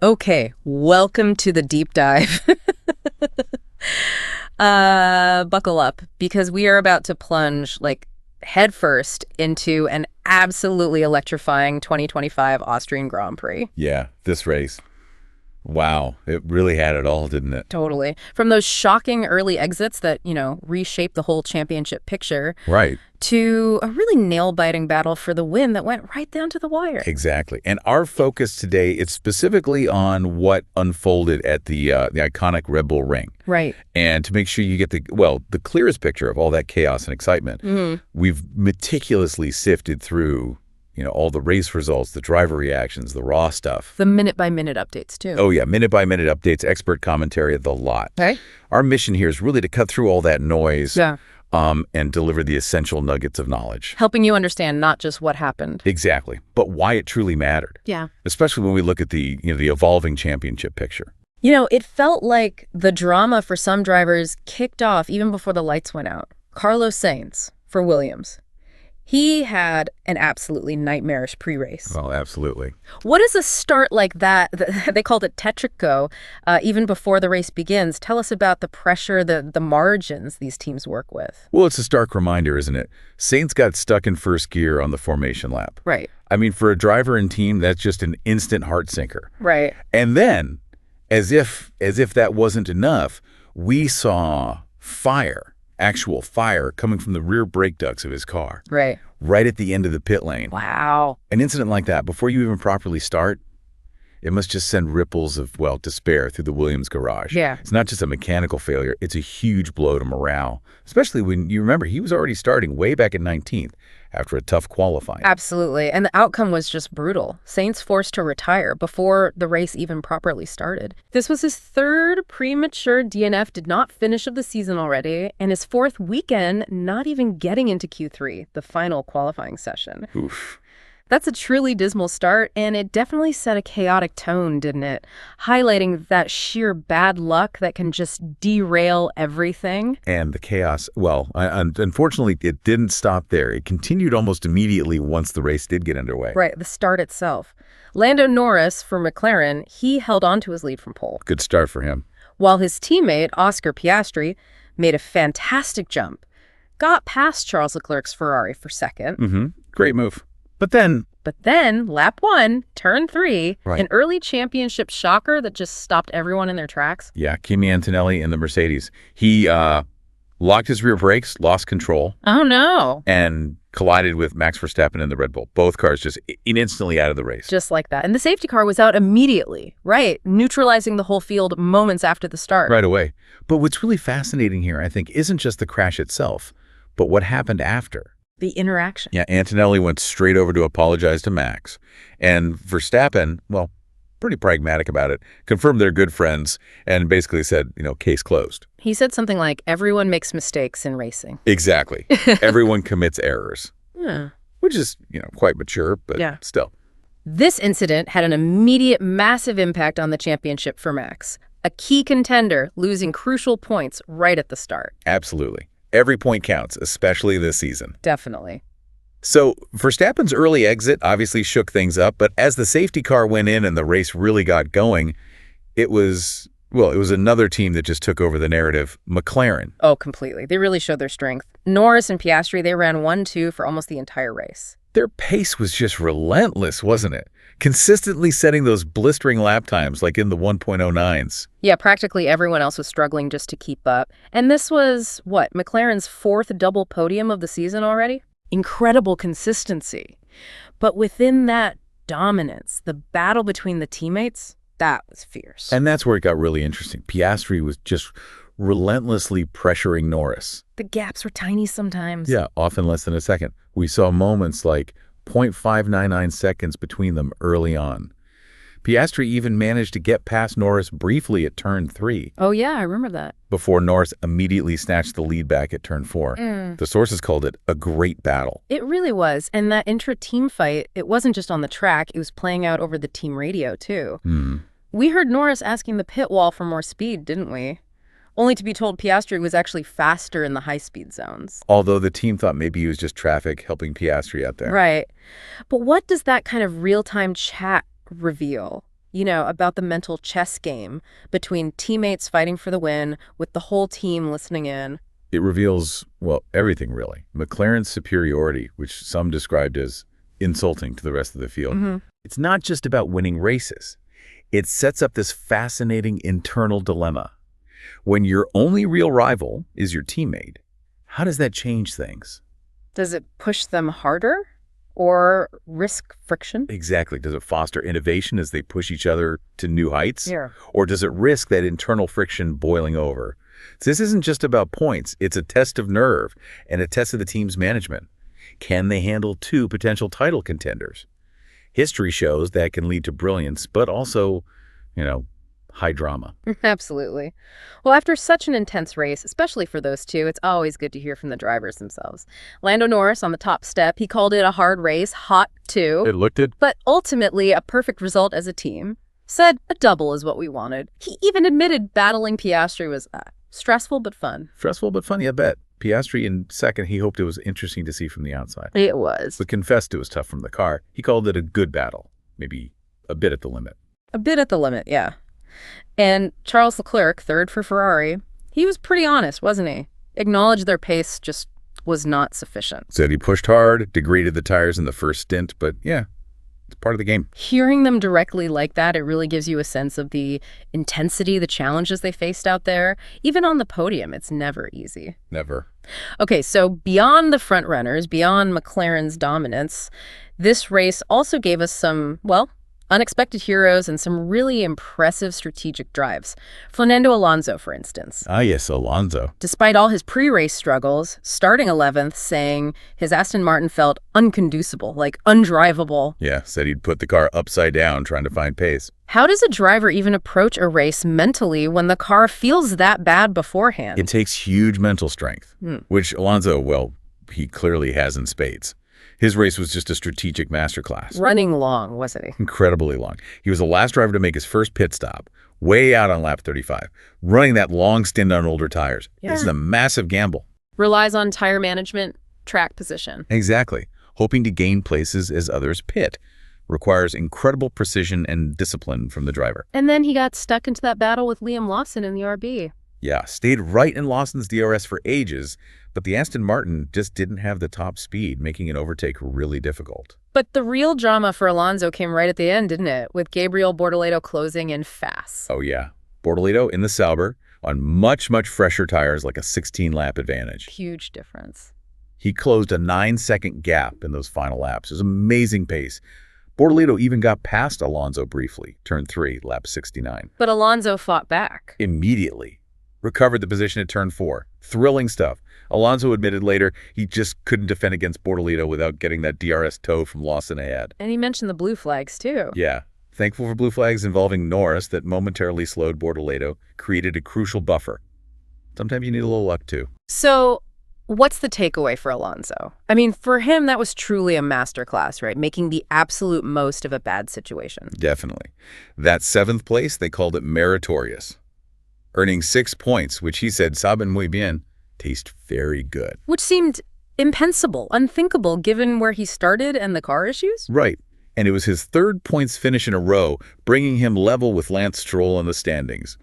Okay, welcome to the deep dive. Buckle up, because we are about to plunge, headfirst into an absolutely electrifying 2025 Austrian Grand Prix. Yeah, this race. Wow, it really had it all, didn't it? Totally. From those shocking early exits that, reshape the whole championship picture, Right. to a really nail-biting battle for the win that went right down to the wire. Exactly. And our focus today is specifically on what unfolded at the iconic Red Bull Ring. Right. And to make sure you get the clearest picture of all that chaos and excitement, we've meticulously sifted through all the race results, the driver reactions, the raw stuff. The minute-by-minute updates, too. Oh, yeah, minute-by-minute updates, expert commentary, the lot. Okay. Our mission here is really to cut through all that noise. Yeah. And deliver the essential nuggets of knowledge. Helping you understand not just what happened. Exactly, but why it truly mattered. Yeah. Especially Especially when we look at the evolving championship picture. It felt like the drama for some drivers kicked off even before the lights went out. Carlos Sainz for Williams. He had an absolutely nightmarish pre-race. Well, absolutely. What is a start like that? They called it Tetrico, even before the race begins. Tell us about the pressure, the margins these teams work with. Well, it's a stark reminder, isn't it? Sainz got stuck in first gear on the formation lap. Right. I mean, for a driver and team, that's just an instant heart sinker. Right. And then, as if that wasn't enough, we saw actual fire coming from the rear brake ducts of his car. Right at the end of the pit lane. Wow. An incident like that, before you even properly start, it must just send ripples of, despair through the Williams garage. Yeah. It's not just a mechanical failure. It's a huge blow to morale, especially when you remember he was already starting way back at 19th after a tough qualifying. Absolutely. And the outcome was just brutal. Sainz forced to retire before the race even properly started. This was his third premature DNF, did not finish of the season already, and his fourth weekend not even getting into Q3, the final qualifying session. Oof. That's a truly dismal start, and it definitely set a chaotic tone, didn't it? Highlighting that sheer bad luck that can just derail everything. And the chaos, unfortunately, it didn't stop there. It continued almost immediately once the race did get underway. Right, the start itself. Lando Norris for McLaren, he held on to his lead from pole. Good start for him. While his teammate, Oscar Piastri, made a fantastic jump. Got past Charles Leclerc's Ferrari for second. Great move. But then, lap 1, turn 3, right. An early championship shocker that just stopped everyone in their tracks. Yeah, Kimi Antonelli in the Mercedes. He locked his rear brakes, lost control. Oh, no. And collided with Max Verstappen in the Red Bull. Both cars just instantly out of the race. Just like that. And the safety car was out immediately, right? Neutralizing the whole field moments after the start. Right away. But what's really fascinating here, I think, isn't just the crash itself, but what happened after. The interaction. Yeah, Antonelli went straight over to apologize to Max. And Verstappen, pretty pragmatic about it, confirmed they're good friends and basically said, case closed. He said something like, everyone makes mistakes in racing. Exactly. Everyone commits errors. Yeah. Which is, quite mature, but still. This incident had an immediate massive impact on the championship for Max. A key contender losing crucial points right at the start. Absolutely. Every point counts, especially this season. Definitely. So Verstappen's early exit obviously shook things up, but as the safety car went in and the race really got going, it was another team that just took over the narrative, McLaren. Oh, completely. They really showed their strength. Norris and Piastri, they ran 1-2 for almost the entire race. Their pace was just relentless, wasn't it? Consistently setting those blistering lap times like in the 1.09s. Yeah, practically everyone else was struggling just to keep up. And this was, McLaren's fourth double podium of the season already? Incredible consistency. But within that dominance, the battle between the teammates, that was fierce. And that's where it got really interesting. Piastri was just relentlessly pressuring Norris. The gaps were tiny sometimes. Yeah, often less than a second. We saw moments like 0.599 seconds between them early on. Piastri even managed to get past Norris briefly at turn 3. Oh, yeah, I remember that. Before Norris immediately snatched the lead back at turn 4. The sources called it a great battle. It really was. And that intra-team fight, it wasn't just on the track, it was playing out over the team radio, too. We heard Norris asking the pit wall for more speed, didn't we? Only to be told Piastri was actually faster in the high-speed zones. Although the team thought maybe he was just traffic helping Piastri out there. Right. But what does that kind of real-time chat reveal? about the mental chess game between teammates fighting for the win with the whole team listening in. It reveals, well, everything really. McLaren's superiority, which some described as insulting to the rest of the field. It's not just about winning races. It sets up this fascinating internal dilemma. When your only real rival is your teammate, how does that change things? Does it push them harder or risk friction? Exactly. Does it foster innovation as they push each other to new heights? Yeah. Or does it risk that internal friction boiling over? So this isn't just about points. It's a test of nerve and a test of the team's management. Can they handle two potential title contenders? History shows that can lead to brilliance, but also, high drama. Absolutely. Well, after such an intense race, especially for those two, it's always good to hear from the drivers themselves. Lando Norris on the top step, he called it a hard race, hot too. It looked it. But ultimately, a perfect result as a team. Said a double is what we wanted. He even admitted battling Piastri was stressful but fun. Stressful but funny, I bet. Piastri in second, he hoped it was interesting to see from the outside. It was. But confessed it was tough from the car. He called it a good battle, maybe a bit at the limit. A bit at the limit, yeah. And Charles Leclerc, third for Ferrari, he was pretty honest, wasn't he? Acknowledged their pace just was not sufficient. Said he pushed hard, degraded the tires in the first stint, but yeah, it's part of the game. Hearing them directly like that, it really gives you a sense of the intensity, the challenges they faced out there. Even on the podium, it's never easy. Never. Okay, so beyond the front runners, beyond McLaren's dominance, this race also gave us some, unexpected heroes and some really impressive strategic drives. Fernando Alonso, for instance. Ah, yes, Alonso. Despite all his pre-race struggles, starting 11th, saying his Aston Martin felt unconducible, like undrivable. Yeah, said he'd put the car upside down trying to find pace. How does a driver even approach a race mentally when the car feels that bad beforehand? It takes huge mental strength, which Alonso, he clearly has in spades. His race was just a strategic masterclass. Running long, wasn't he? Incredibly long. He was the last driver to make his first pit stop, way out on lap 35, running that long stint on older tires. Yeah. This is a massive gamble. Relies on tire management, track position. Exactly. Hoping to gain places as others pit. Requires incredible precision and discipline from the driver. And then he got stuck into that battle with Liam Lawson in the RB. Yeah, stayed right in Lawson's DRS for ages, but the Aston Martin just didn't have the top speed, making an overtake really difficult. But the real drama for Alonso came right at the end, didn't it? With Gabriel Bortoleto closing in fast. Oh, yeah. Bortoleto in the Sauber on much, much fresher tires, like a 16-lap advantage. Huge difference. He closed a 9-second gap in those final laps. It was amazing pace. Bortoleto even got past Alonso briefly, turn 3, lap 69. But Alonso fought back. Immediately. Recovered the position at turn 4. Thrilling stuff. Alonso admitted later he just couldn't defend against Bortoleto without getting that DRS tow from Lawson ahead. And he mentioned the blue flags, too. Yeah. Thankful for blue flags involving Norris that momentarily slowed Bortoleto, created a crucial buffer. Sometimes you need a little luck, too. So what's the takeaway for Alonso? I mean, for him, that was truly a masterclass, right? Making the absolute most of a bad situation. Definitely. That 7th place, they called it meritorious. Earning 6 points, which he said, saben muy bien, taste very good. Which seemed impensable, unthinkable, given where he started and the car issues? Right. And it was his 3rd points finish in a row, bringing him level with Lance Stroll in the standings.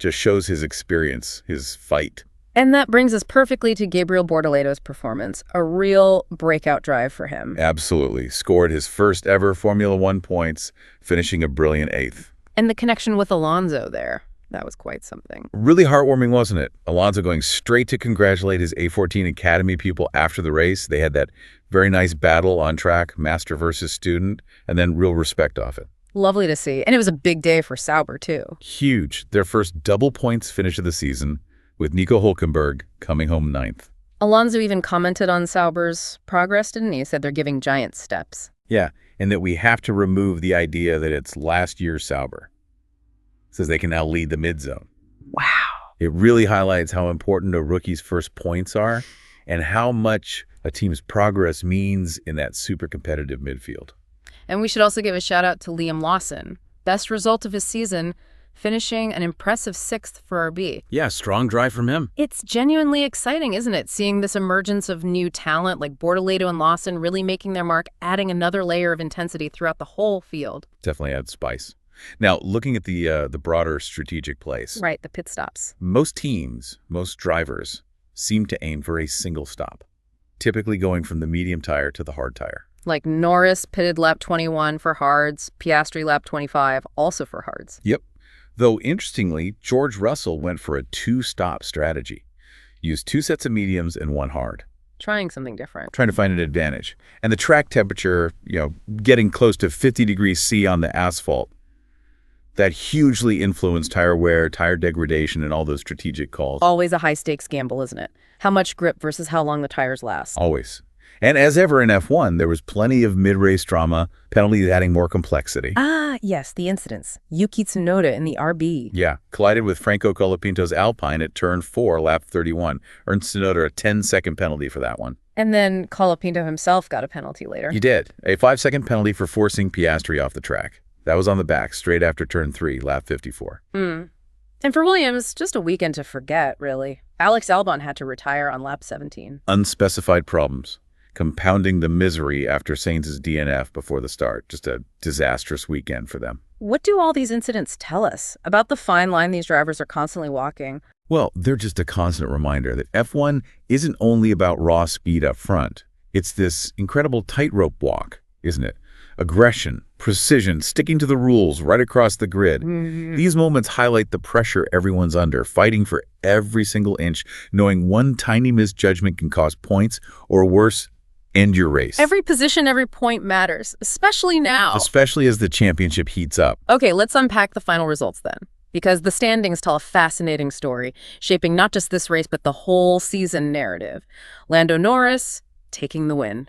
Just shows his experience, his fight. And that brings us perfectly to Gabriel Bortoleto's performance, a real breakout drive for him. Absolutely. Scored his first ever Formula One points, finishing a brilliant 8th. And the connection with Alonso there. That was quite something. Really heartwarming, wasn't it? Alonso going straight to congratulate his A14 Academy pupil after the race. They had that very nice battle on track, master versus student, and then real respect off it. Lovely to see. And it was a big day for Sauber, too. Huge. Their first double points finish of the season, with Nico Hülkenberg coming home 9th. Alonso even commented on Sauber's progress, didn't he? He said they're giving giant steps. Yeah, and that we have to remove the idea that it's last year's Sauber. Says they can now lead the mid-zone. Wow. It really highlights how important a rookie's first points are and how much a team's progress means in that super competitive midfield. And we should also give a shout out to Liam Lawson. Best result of his season, finishing an impressive 6th for RB. Yeah, strong drive from him. It's genuinely exciting, isn't it? Seeing this emergence of new talent like Bortoleto and Lawson really making their mark, adding another layer of intensity throughout the whole field. Definitely adds spice. Now, looking at the broader strategic place, Right, the pit stops. most teams, most drivers, seem to aim for a single stop, typically going from the medium tire to the hard tire. Like Norris pitted lap 21 for hards, Piastri lap 25, also for hards. Yep. Though, interestingly, George Russell went for a two-stop strategy. Used two sets of mediums and one hard. Trying something different. Trying to find an advantage. And the track temperature, getting close to 50 degrees C on the asphalt, that hugely influenced tire wear, tire degradation, and all those strategic calls. Always a high-stakes gamble, isn't it? How much grip versus how long the tires last. Always. And as ever in F1, there was plenty of mid-race drama, penalties adding more complexity. Ah, yes, the incidents. Yuki Tsunoda in the RB. Yeah, collided with Franco Colapinto's Alpine at turn 4, lap 31. Earned Tsunoda a 10-second penalty for that one. And then Colapinto himself got a penalty later. He did. A 5-second penalty for forcing Piastri off the track. That was on the back, straight after turn 3, lap 54. And for Williams, just a weekend to forget, really. Alex Albon had to retire on lap 17. Unspecified problems, compounding the misery after SAINZ'S DNF before the start. Just a disastrous weekend for them. What do all these incidents tell us about the fine line these drivers are constantly walking? Well, they're just a constant reminder that F1 isn't only about raw speed up front. It's this incredible tightrope walk, isn't it? Aggression, precision, sticking to the rules right across the grid. These moments highlight the pressure everyone's under, fighting for every single inch, knowing one tiny misjudgment can cost points, or worse, end your race. Every position, every point matters, especially now. Especially as the championship heats up. Okay, let's unpack the final results then. Because the standings tell a fascinating story, shaping not just this race, but the whole season narrative. Lando Norris taking the win.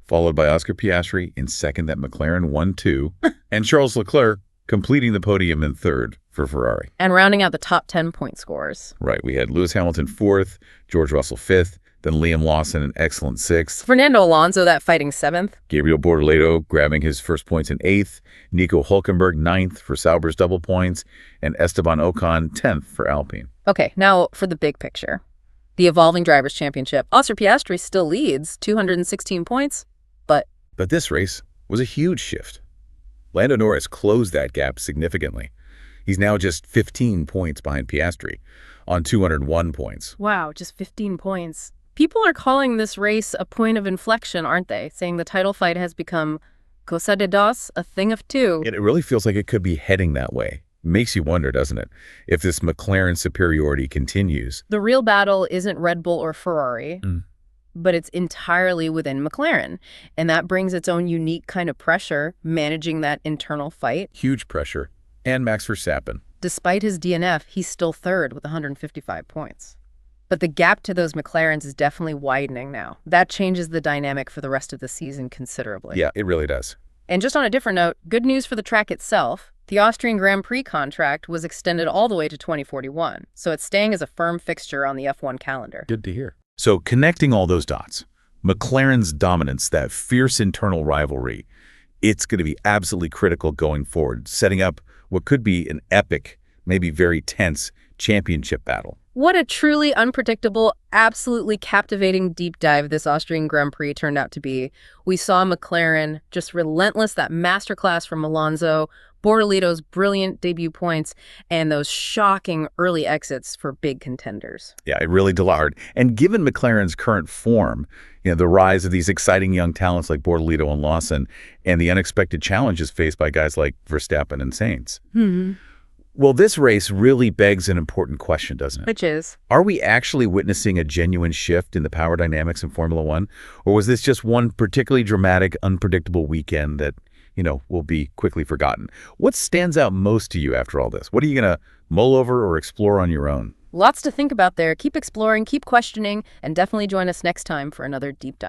Followed by Oscar Piastri in second at McLaren 1-2, and Charles Leclerc completing the podium in third for Ferrari. And rounding out the top 10 point scores. Right, we had Lewis Hamilton fourth, George Russell fifth, then Liam Lawson an excellent sixth. Fernando Alonso, that fighting seventh. Gabriel Bortoleto grabbing his first points in eighth, Nico Hülkenberg ninth for Sauber's double points, and Esteban Ocon 10th for Alpine. Okay, now for the big picture. The Evolving Drivers' Championship. Oscar Piastri still leads, 216 points. But this race was a huge shift. Lando Norris closed that gap significantly. He's now just 15 points behind Piastri on 201 points. Wow, just 15 points. People are calling this race a point of inflection, aren't they? Saying the title fight has become cosa de dos, a thing of two. It really feels like it could be heading that way. Makes you wonder, doesn't it, if this McLaren superiority continues. The real battle isn't Red Bull or Ferrari. But it's entirely within McLaren. And that brings its own unique kind of pressure, managing that internal fight. Huge pressure. And Max Verstappen. Despite his DNF, he's still third with 155 points. But the gap to those McLarens is definitely widening now. That changes the dynamic for the rest of the season considerably. Yeah, it really does. And just on a different note, good news for the track itself. The Austrian Grand Prix contract was extended all the way to 2041, so it's staying as a firm fixture on the F1 calendar. Good to hear. So connecting all those dots, McLaren's dominance, that fierce internal rivalry, it's going to be absolutely critical going forward, setting up what could be an epic, maybe very tense championship battle. What a truly unpredictable, absolutely captivating deep dive this Austrian Grand Prix turned out to be. We saw McLaren just relentless, that masterclass from Alonso, Bortoleto's brilliant debut points, and those shocking early exits for big contenders. Yeah, it really delivered. And given McLaren's current form, the rise of these exciting young talents like Bortoleto and Lawson, and the unexpected challenges faced by guys like Verstappen and Sainz. Well, this race really begs an important question, doesn't it? Which is? Are we actually witnessing a genuine shift in the power dynamics in Formula One? Or was this just one particularly dramatic, unpredictable weekend that, will be quickly forgotten? What stands out most to you after all this? What are you going to mull over or explore on your own? Lots to think about there. Keep exploring, keep questioning, and definitely join us next time for another deep dive.